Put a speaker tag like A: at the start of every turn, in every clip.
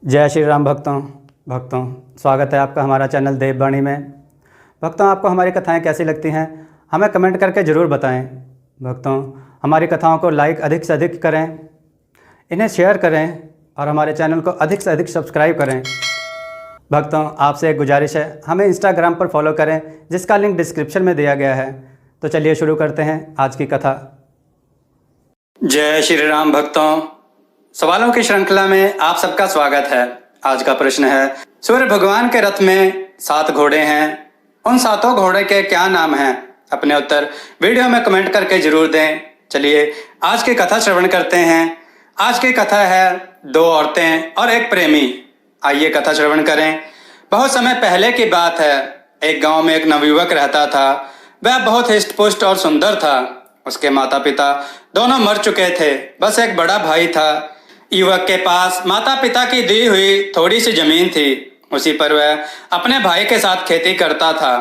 A: जय श्री राम भक्तों स्वागत है आपका हमारा चैनल देववाणी में। भक्तों, आपको हमारी कथाएं कैसी लगती हैं हमें कमेंट करके ज़रूर बताएं। भक्तों, हमारी कथाओं को लाइक अधिक से अधिक करें, इन्हें शेयर करें और हमारे चैनल को अधिक से अधिक सब्सक्राइब करें। भक्तों, आपसे एक गुजारिश है, हमें इंस्टाग्राम पर फॉलो करें जिसका लिंक डिस्क्रिप्शन में दिया गया है। तो चलिए शुरू करते हैं आज की कथा। जय श्री राम भक्तों, सवालों की श्रृंखला में आप सबका स्वागत है। आज का प्रश्न है, सूर्य भगवान के रथ में 7 घोड़े हैं, उन 7 घोड़े के क्या नाम हैं? अपने उत्तर वीडियो में कमेंट करके जरूर दें। चलिए आज की कथा श्रवण करते हैं। आज की कथा है 2 औरतें और एक प्रेमी। आइए कथा श्रवण करें। बहुत समय पहले की बात है। एक गांव में एक नवयुवक रहता था। वह बहुत हिष्ट पुष्ट और सुंदर था। उसके माता पिता दोनों मर चुके थे, बस एक बड़ा भाई था। युवक के पास माता पिता की दी हुई थोड़ी सी जमीन थी, उसी पर वह अपने भाई के साथ खेती करता था।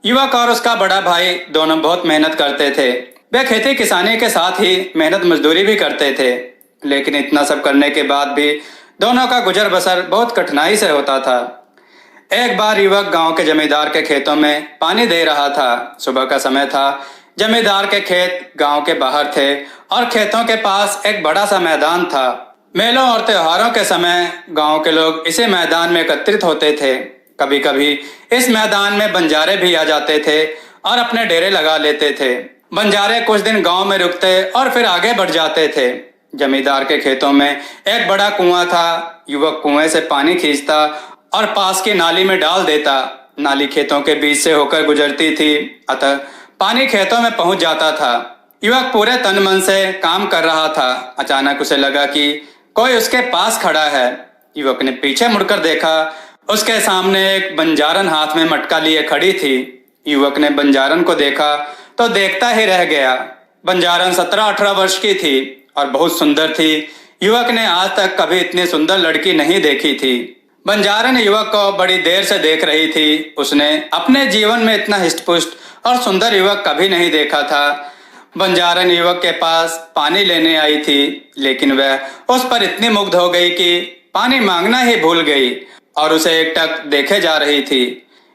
A: युवक और उसका बड़ा भाई दोनों बहुत मेहनत करते थे। वे खेती किसानी के साथ ही मेहनत मजदूरी भी करते थे, लेकिन इतना सब करने के बाद भी दोनों का गुजर बसर बहुत कठिनाई से होता था। एक बार युवक गांव के जमींदार के खेतों में पानी दे रहा था। सुबह का समय था। जमींदार के खेत गांव के बाहर थे और खेतों के पास एक बड़ा सा मैदान था। मेलों और त्योहारों के समय गांव के लोग इसी मैदान में एकत्रित होते थे। कभी कभी इस मैदान में बंजारे भी आ जाते थे और अपने डेरे लगा लेते थे। बंजारे कुछ दिन गांव में रुकते और फिर आगे बढ़ जाते थे। जमींदार के खेतों में एक बड़ा कुआं था। युवक कुएं से पानी खींचता और पास की नाली में डाल देता। नाली खेतों के बीच से होकर गुजरती थी, अतः पानी खेतों में पहुंच जाता था। युवक पूरे तन मन से काम कर रहा था। अचानक उसे लगा कि कोई उसके पास खड़ा है। युवक ने पीछे मुड़कर देखा। उसके सामने एक बंजारन हाथ में मटका लिए खड़ी थी। युवक ने बंजारन को देखा तो देखता ही रह गया। बंजारन 17-18 वर्ष की थी और बहुत सुंदर थी। युवक ने आज तक कभी इतनी सुंदर लड़की नहीं देखी थी। बंजारन युवक को बड़ी देर से देख रही थी। उसने अपने जीवन में इतना हिष्टपुष्ट और सुंदर युवक कभी नहीं देखा था। बंजारन युवक के पास पानी लेने आई थी, लेकिन वह उस पर इतनी मुग्ध हो गई कि पानी मांगना ही भूल गई और उसे एकटक देखे जा रही थी।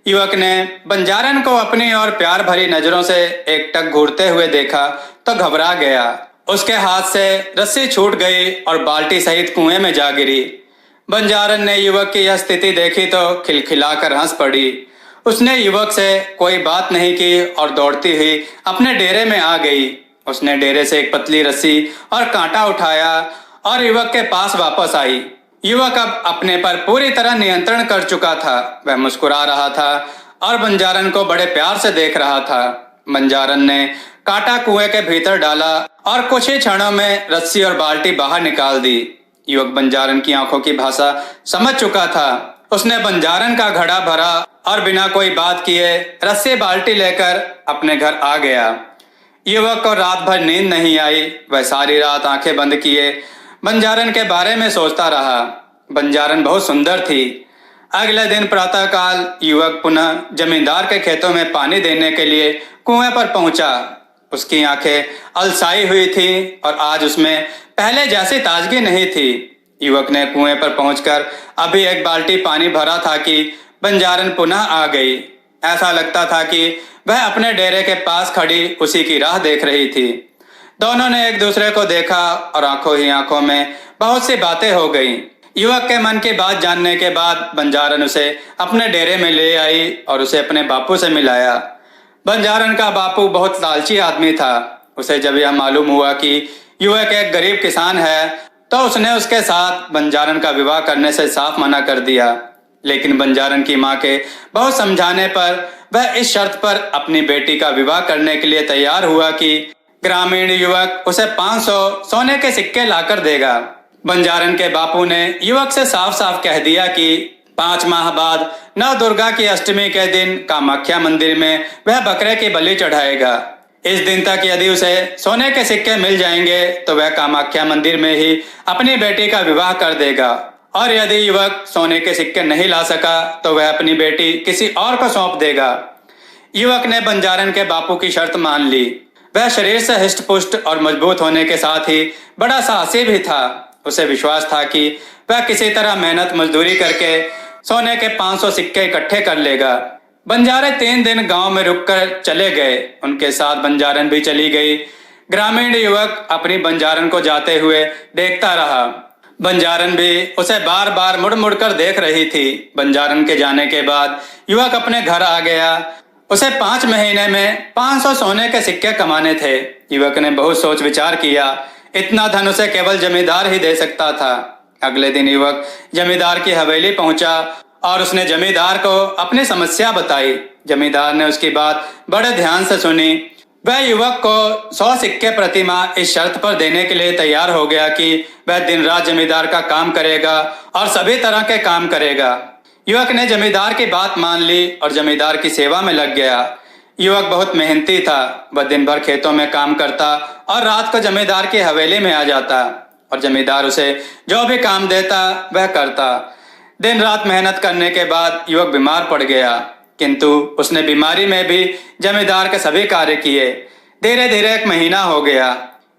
A: युवक ने बंजारन को अपनी और प्यार भरी नजरों से एकटक घूरते हुए देखा तो घबरा गया। उसके हाथ से रस्सी छूट गई और बाल्टी सहित कुएं में जा गिरी। बंजारन ने युवक की यह स्थिति देखी तो खिलखिलाकर हंस पड़ी। उसने युवक से कोई बात नहीं की और दौड़ती हुई अपने डेरे में आ गई। उसने डेरे से एक पतली रस्सी और कांटा उठाया और युवक के पास वापस आई। युवक अब अपने पर पूरी तरह नियंत्रण कर चुका था। वह मुस्कुरा रहा था और बंजारन को बड़े प्यार से देख रहा था। बंजारन ने कांटा कुएं के भीतर डाला और कुछ ही क्षणों में रस्सी और बाल्टी बाहर निकाल दी। युवक बंजारन की आंखों की भाषा समझ चुका था। उसने बंजारन का घड़ा भरा और बिना कोई बात किए रस्सी बाल्टी लेकर अपने घर आ गया। युवक को रात भर नींद नहीं आई। वह सारी रात आंखें बंद किए बंजारन के बारे में सोचता रहा। बंजारन बहुत सुंदर थी। अगले दिन प्रातःकाल युवक पुनः जमींदार के खेतों में पानी देने के लिए कुएं पर पहुंचा। उसकी आंखें अलसाई हुई थी और आज उसमें पहले जैसी ताजगी नहीं थी। युवक ने कुएं पर पहुंचकर अभी एक बाल्टी पानी भरा था कि बंजारन पुनः आ गई। ऐसा लगता था कि वह अपने डेरे के पास खड़ी उसी की राह देख रही थी। दोनों ने एक दूसरे को देखा और आंखों ही आंखों में बहुत सी बातें हो गईं। युवक के मन की बात जानने के बाद बंजारन उसे अपने डेरे में ले आई और उसे अपने बापू से मिलाया। बंजारन का बापू बहुत लालची आदमी था। उसे जब यह मालूम हुआ कि युवक एक गरीब किसान है तो उसने उसके साथ बंजारन का विवाह करने से साफ मना कर दिया। लेकिन बंजारन की मां के बहुत समझाने पर वह इस शर्त पर अपनी बेटी का विवाह करने के लिए तैयार हुआ कि ग्रामीण युवक उसे 500 सोने के सिक्के लाकर देगा। बंजारन के बापू ने युवक से साफ साफ कह दिया कि 5 माह बाद नव दुर्गा की अष्टमी के दिन कामाख्या मंदिर में वह बकरे की बलि चढ़ाएगा। इस दिन तक यदि उसे सोने के सिक्के मिल जाएंगे तो वह कामाख्या मंदिर में ही अपनी बेटी का विवाह कर देगा, और यदि युवक सोने के सिक्के नहीं ला सका तो वह अपनी बेटी किसी और को सौंप देगा। युवक ने बंजारन के बापू की शर्त मान ली। वह शरीर से हिष्ट पुष्ट और मजबूत होने के साथ ही बड़ा साहसी भी था। उसे विश्वास था कि वह किसी तरह मेहनत मजदूरी करके सोने के 500 सिक्के इकट्ठे कर लेगा। बंजारे 3 दिन गांव में रुककर चले गए। उनके साथ बंजारन भी चली गई। ग्रामीण युवक अपनी बंजारन को जाते हुए देखता रहा। बंजारन भी उसे बार बार मुड़ मुड़ कर देख रही थी। बंजारन के जाने के बाद युवक अपने घर आ गया। उसे 5 महीने में 500 सोने के सिक्के कमाने थे। युवक ने बहुत सोच विचार किया। इतना धन उसे केवल जमींदार ही दे सकता था। अगले दिन युवक जमींदार की हवेली पहुंचा और उसने जमींदार को अपनी समस्या बताई। जमींदार ने उसकी बात बड़े ध्यान से सुनी। वह युवक को 100 सिक्के प्रति माह इस शर्त पर देने के लिए तैयार हो गया कि वह दिन रात जमींदार का काम करेगा और सभी तरह के काम करेगा। युवक ने जमींदार की बात मान ली और जमींदार की सेवा में लग गया। युवक बहुत मेहनती था। वह दिन भर खेतों में काम करता और रात को जमींदार की हवेली में आ जाता और जमींदार उसे जो भी काम देता वह करता। दिन रात मेहनत करने के बाद युवक बीमार पड़ गया, किंतु उसने बीमारी में भी जमींदार के सभी कार्य किए। धीरे धीरे 1 महीना हो गया।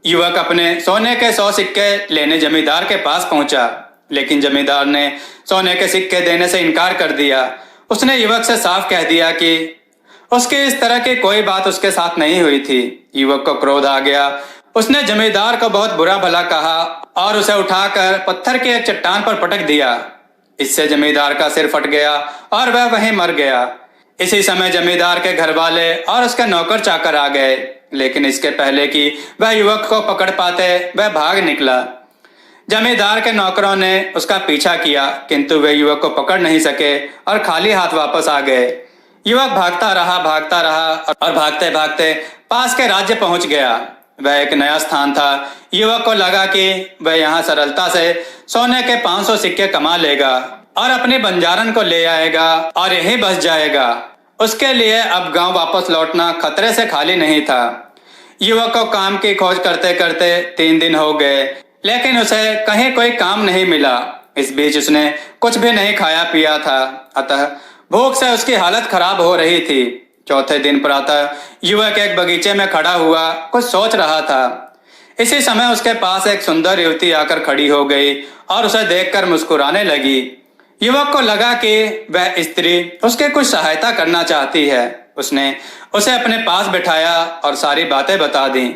A: युवक अपने सोने के 100 सिक्के लेने जमींदार के पास पहुंचा, लेकिन जमींदार ने सोने के सिक्के देने से इनकार कर दिया। उसने युवक से साफ कह दिया कि उसकी इस तरह की कोई बात उसके साथ नहीं हुई थी। युवक को क्रोध आ गया। उसने जमींदार को बहुत बुरा भला कहा और उसे उठाकर पत्थर के एक चट्टान पर पटक दिया। इससे जमींदार का सिर फट गया और वह वहीं मर गया। इसी समय जमींदार के घर वाले और उसके नौकर चाकर आ गए, लेकिन इसके पहले कि वह युवक को पकड़ पाते वह भाग निकला। जमींदार के नौकरों ने उसका पीछा किया, किंतु वे युवक को पकड़ नहीं सके और खाली हाथ वापस आ गए। युवक भागता रहा और भागते भागते पास के राज्य पहुंच गया। वह एक नया स्थान था। युवक को लगा कि वह यहाँ सरलता से सोने के 500 सिक्के कमा लेगा और अपनी बंजारन को ले आएगा और यहीं बस जाएगा। उसके लिए अब गांव वापस लौटना खतरे से खाली नहीं था। युवक को काम की खोज करते करते 3 दिन हो गए, लेकिन उसे कहीं कोई काम नहीं मिला। इस बीच उसने कुछ भी नहीं खाया पिया था, अतः भूख से उसकी हालत खराब हो रही थी। चौथे दिन प्रातः युवक एक बगीचे में खड़ा हुआ कुछ सोच रहा था। इसी समय उसके पास एक सुंदर युवती आकर खड़ी हो गई और उसे देखकर मुस्कुराने लगी। युवक को लगा कि वह स्त्री उसके कुछ सहायता करना चाहती है। उसने उसे अपने पास बिठाया और सारी बातें बता दी।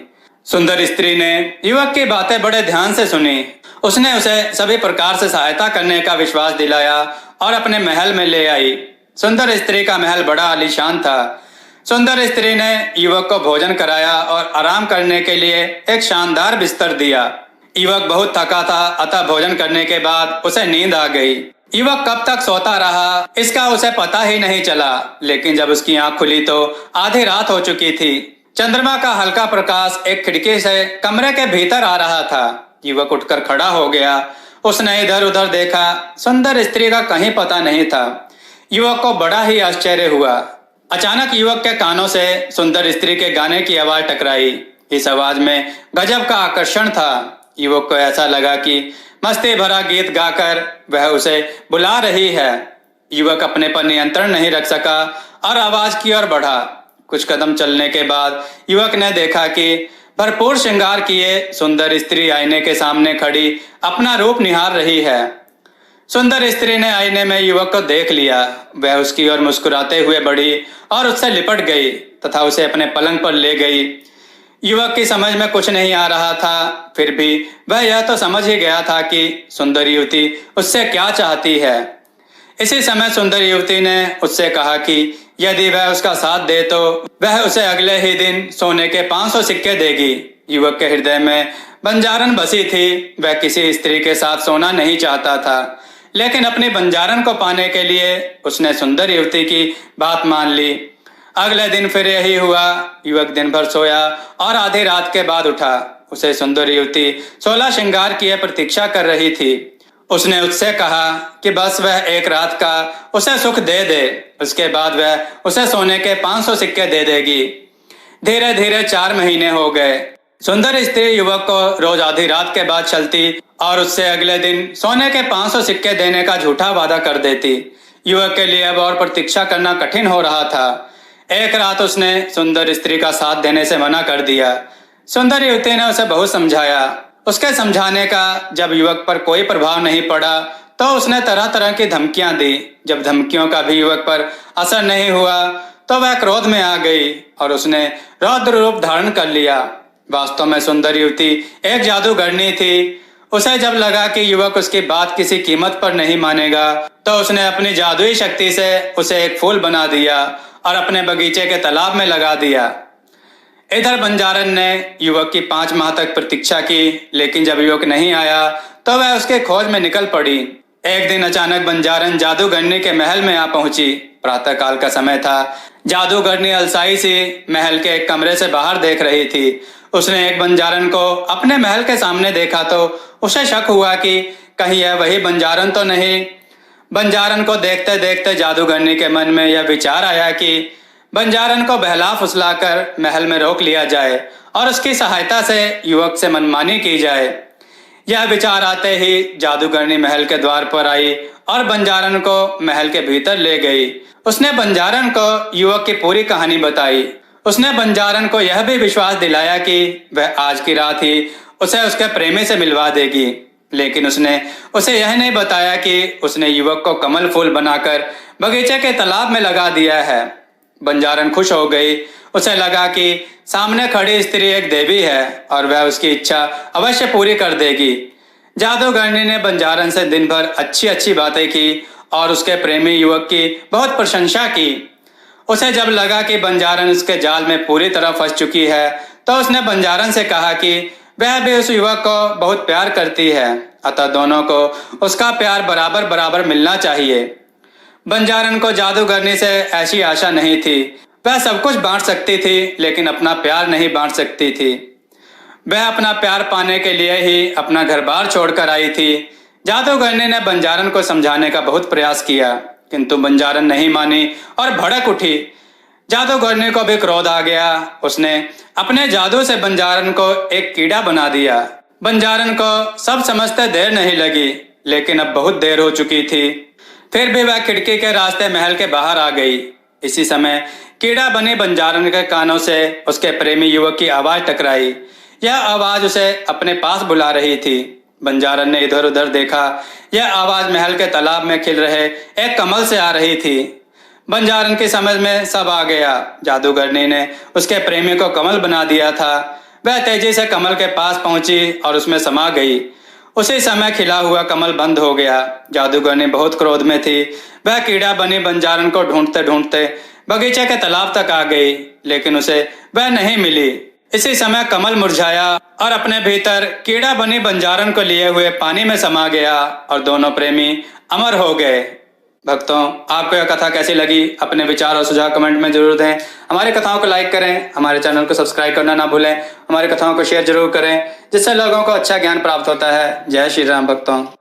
A: सुंदर स्त्री ने युवक की बातें बड़े ध्यान से सुनी। उसने उसे सभी प्रकार से सहायता करने का विश्वास दिलाया और अपने महल में ले आई। सुंदर स्त्री का महल बड़ा आलीशान था। सुंदर स्त्री ने युवक को भोजन कराया और आराम करने के लिए एक शानदार बिस्तर दिया। युवक बहुत थका था, अतः भोजन करने के बाद उसे नींद आ गई। युवक कब तक सोता रहा इसका उसे पता ही नहीं चला, लेकिन जब उसकी आंख खुली तो आधी रात हो चुकी थी। चंद्रमा का हल्का प्रकाश एक खिड़की से कमरे के भीतर आ रहा था। युवक उठकर खड़ा हो गया। उसने इधर उधर देखा। सुंदर स्त्री का कहीं पता नहीं था। युवक को बड़ा ही आश्चर्य हुआ। अचानक युवक के कानों से सुंदर स्त्री के गाने की आवाज टकराई। इस आवाज में गजब का आकर्षण था। युवक को ऐसा लगा कि मस्ती भरा गीत गाकर वह उसे बुला रही है। युवक अपने पर नियंत्रण नहीं रख सका और आवाज की ओर बढ़ा। कुछ कदम चलने के बाद युवक ने देखा कि भरपूर श्रृंगार किए सुंदर स्त्री आईने के सामने खड़ी अपना रूप निहार रही है। सुंदर स्त्री ने आईने में युवक को देख लिया। वह उसकी ओर मुस्कुराते हुए बढ़ी और उससे लिपट गई तथा उसे अपने पलंग पर ले गई। युवक की समझ में कुछ नहीं आ रहा था, फिर भी वह यह तो समझ ही गया था कि सुंदर युवती उससे क्या चाहती है। इसी समय सुंदर युवती ने उससे कहा कि यदि वह उसका साथ दे तो वह उसे अगले ही दिन सोने के 500 सिक्के देगी। युवक के हृदय में बंजारन बसी थी। वह किसी स्त्री के साथ सोना नहीं चाहता था, लेकिन अपनी बंजारन को पाने के लिए उसने सुंदर युवती की बात मान ली। अगले दिन फिर यही हुआ। युवक दिन भर सोया और आधी रात के बाद उठा। उसे सुंदर युवती 16 श्रृंगार किए प्रतीक्षा कर रही थी। उसने उससे कहा कि बस वह एक रात का उसे सुख दे दे, उसके बाद वह उसे सोने के 500 सिक्के दे देगी। धीरे धीरे 4 महीने हो गए। सुंदर स्त्री युवक को रोज आधी रात के बाद चलती और उससे अगले दिन सोने के 500 सिक्के देने का झूठा वादा कर देती। युवक के लिए अब और प्रतीक्षा करना कठिन हो रहा था। एक रात उसने सुंदर स्त्री का साथ देने से मना कर दिया। सुंदर युवती ने उसे बहुत समझाया। उसके समझाने का जब युवक पर कोई प्रभाव नहीं पड़ा तो उसने तरह तरह की धमकियां दी। जब धमकियों का भी युवक पर असर नहीं हुआ तो वह क्रोध में आ गई और उसने रौद्र रूप धारण कर लिया। वास्तव में सुंदर युवती एक जादूगरनी थी। उसे जब लगा कि युवक उसकी बात किसी कीमत पर नहीं मानेगा तो उसने अपनी जादुई शक्ति से उसे एक फूल बना दिया और अपने बगीचे के तालाब में लगा दिया। इधर बंजारन ने युवक की 5 माह तक प्रतीक्षा की, लेकिन जब युवक नहीं आया तो वह उसके खोज में निकल पड़ी। एक दिन अचानक बंजारन जादूगरनी के महल में आ पहुंची। प्रातः काल का समय था। जादूगरनी अलसाई सी महल के एक कमरे से बाहर देख रही थी। उसने एक बंजारन को अपने महल के सामने देखा तो उसे शक हुआ कि कहीं यह वही बंजारन तो नहीं। बंजारन को देखते देखते जादूगरनी के मन में यह विचार आया कि बंजारन को बहला फुसलाकर महल में रोक लिया जाए और उसकी सहायता से युवक से मनमानी की जाए। यह विचार आते ही जादूगरनी महल के द्वार पर आई और बंजारन को महल के भीतर ले गई। उसने बंजारन को युवक की पूरी कहानी बताई। उसने बंजारन को यह भी विश्वास दिलाया कि वह आज की रात ही उसे उसके प्रेमी से मिलवा देगी, लेकिन उसने उसे यह नहीं बताया कि उसने युवक को कमल फूल बनाकर बगीचे के तालाब में लगा दिया है। बंजारन खुश हो गई। उसे लगा कि सामने खड़ी स्त्री एक देवी है और वह उसकी इच्छा अवश्य पूरी कर देगी। जादूगरनी ने बंजारन से दिन भर अच्छी अच्छी बातें की और उसके प्रेमी युवक की बहुत प्रशंसा की। उसे जब लगा कि बंजारन उसके जाल में पूरी तरह फंस चुकी है तो उसने बंजारन से कहा कि वह भी उस युवक को बहुत प्यार करती है, अतः दोनों को उसका प्यार बराबर बराबर मिलना चाहिए। बंजारन को जादूगरनी से ऐसी आशा नहीं थी। वह सब कुछ बांट सकती थी लेकिन अपना प्यार नहीं बांट सकती थी। वह अपना प्यार पाने के लिए ही अपना घर बार छोड़कर आई थी। जादूगरनी ने बंजारन को समझाने का बहुत प्रयास किया, किंतु बंजारन नहीं मानी और भड़क उठी। जादूगरनी को भी क्रोध आ गया। उसने अपने जादू से बंजारन को एक कीड़ा बना दिया। बंजारन को सब समझते देर नहीं लगी, लेकिन अब बहुत देर हो चुकी थी। फिर भी वह खिड़की के रास्ते महल के बाहर आ गई। इसी समय कीड़ा बनी बंजारन के कानों से उसके प्रेमी युवक की आवाज टकराई। यह आवाज उसे अपने पास बुला रही थी। बंजारन ने इधर उधर देखा। यह आवाज महल के तालाब में खिल रहे एक कमल से आ रही थी। बंजारन की समझ में सब आ गया। जादूगरनी ने उसके प्रेमी को कमल बना दिया था। वह तेजी से कमल के पास पहुंची और उसमें समा गई। उसी समय खिला हुआ कमल बंद हो गया। जादूगरनी बहुत क्रोध में थी। वह कीड़ा बनी बंजारन को ढूंढते ढूंढते बगीचे के तालाब तक आ गई, लेकिन उसे वह नहीं मिली। इसी समय कमल मुरझाया और अपने भीतर कीड़ा बनी बंजारन को लिए हुए पानी में समा गया और दोनों प्रेमी अमर हो गए। भक्तों, आपको यह कथा कैसी लगी? अपने विचार और सुझाव कमेंट में जरूर दें। हमारी कथाओं को लाइक करें, हमारे चैनल को सब्सक्राइब करना ना भूलें। हमारी कथाओं को शेयर जरूर करें, जिससे लोगों को अच्छा ज्ञान प्राप्त होता है। जय श्री राम भक्तों।